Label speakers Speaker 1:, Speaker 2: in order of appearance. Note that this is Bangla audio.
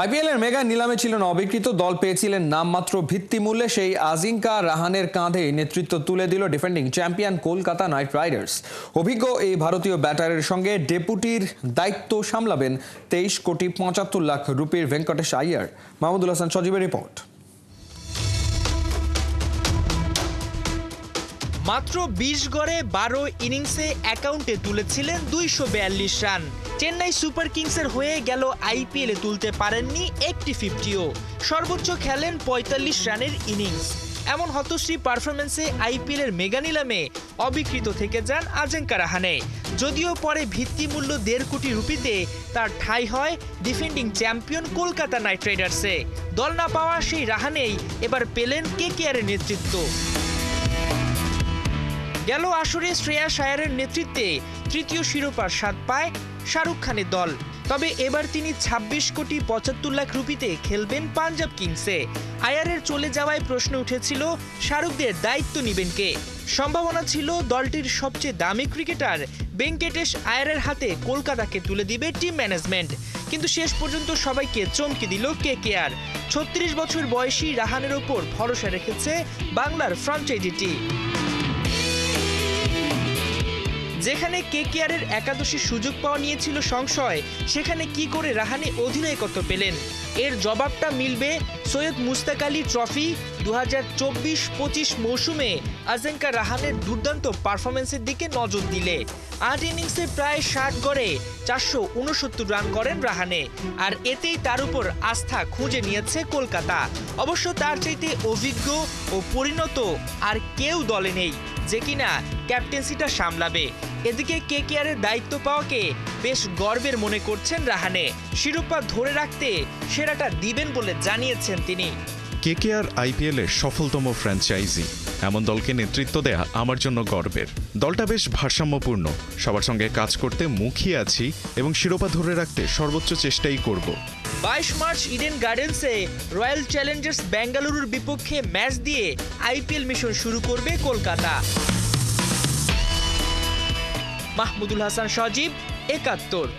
Speaker 1: আইপিএলের মেগা নিলামে ছিলেন অবিকৃত, দল পেয়েছিলেন নামমাত্র ভিত্তিমূল্যে। সেই আজিঙ্কা রাহানের কাঁধে নেতৃত্ব তুলে দিল defending champion Kolkata night Riders. অভিজ্ঞ এই ভারতীয় ব্যাটারের সঙ্গে ডেপুটির দায়িত্ব সামলাবেন 23,75,00,000 রুপির ভেঙ্কটেশ আইয়ার। মাহমুদুল হাসান সজীবের রিপোর্ট।
Speaker 2: মাত্র 20 গড়ে 12 ইনিংসে অ্যাকাউন্টে তুলেছিলেন 242 রান। চেন্নাই সুপার কিংসের হয়ে গেল আইপিএলে তুলতে পারেননি একটি 50ও। সর্বোচ্চ খেলেন 45 রানের ইনিংস। এমন হতশ্রী পারফরমেন্সে আইপিএলের মেগা নিলামে অবিকৃত থেকে যান আজিঙ্কা রাহানে। যদিও পরে ভিত্তিমূল্য 1.5 কোটি রুপিতে তার ঠাঁই হয় ডিফেন্ডিং চ্যাম্পিয়ন কলকাতা নাইট রাইডার্সে। দল না পাওয়া সেই রাহানেই এবার পেলেন কেকেআরের নেতৃত্ব। গেল আসরে শ্রেয়াস আয়ারের নেতৃত্বে তৃতীয় শিরোপার স্বাদ পায় শাহরুখ খানের দল। তবে এবার তিনি 26,75,00,000 রুপিতে খেলবেন পাঞ্জাব কিংসে। আয়ারের চলে যাওয়ায় প্রশ্ন উঠেছিল শাহরুখদের দায়িত্ব নেবেন কে। সম্ভাবনা ছিল দলটির সবচেয়ে দামি ক্রিকেটার ভেঙ্কটেশ আয়ারের হাতে কলকাতাকে তুলে দিবে টিম ম্যানেজমেন্ট। কিন্তু শেষ পর্যন্ত সবাইকে চমকে দিল কেকেআর। 36 বছর বয়সী রাহানের ওপর ভরসা রেখেছে বাংলার ফ্র্যাঞ্চাইজিটি। যেখানে কেকেআরের একাদশী সুযোগ পাওয়া নিয়েছিল সংশয়, সেখানে কি করে রাহানে অধিনায়কত্ব পেলেন? এর জবাবটা মিলবে সৈয়দ মুশতাক আলী ট্রফি 2024-25 মৌসুমে আজিঙ্কা রাহানের দুর্দান্ত পারফরমেন্সের দিকে নজর দিলে। 8 ইনিংসে প্রায় 60 গড়ে 469 রান করেন রাহানে। আর এতেই তার উপর আস্থা খুঁজে নিয়েছে কলকাতা। অবশ্য তার চাইতে অভিজ্ঞ ও পরিণত আর কেউ দলে নেই যে কিনা ক্যাপ্টেন্সিটা সামলাবে। এদিকে কেকেআরের দায়িত্ব পাওয়াকে বেশ গর্বের মনে করছেন রাহানে। শিরোপা ধরে রাখতে সেরাটা দিবেন বলে জানিয়েছেন তিনি।
Speaker 3: কেকেআর আইপিএলের সফলতম ফ্র্যাঞ্চাইজি। এমন দলকে নেতৃত্ব দেয়া আমার জন্য গর্বের। দলটা বেশ ভারসাম্যপূর্ণ, সবার সঙ্গে কাজ করতে মুখিয়ে আছি এবং শিরোপা ধরে রাখতে সর্বোচ্চ চেষ্টাই করব।
Speaker 2: 22 মার্চ ইডেন গার্ডেন্সে রয়্যাল চ্যালেঞ্জার্স বেঙ্গালুরুর বিপক্ষে ম্যাচ দিয়ে আইপিএল মিশন শুরু করবে কলকাতা। মাহমুদুল হাসান সজীব, 71।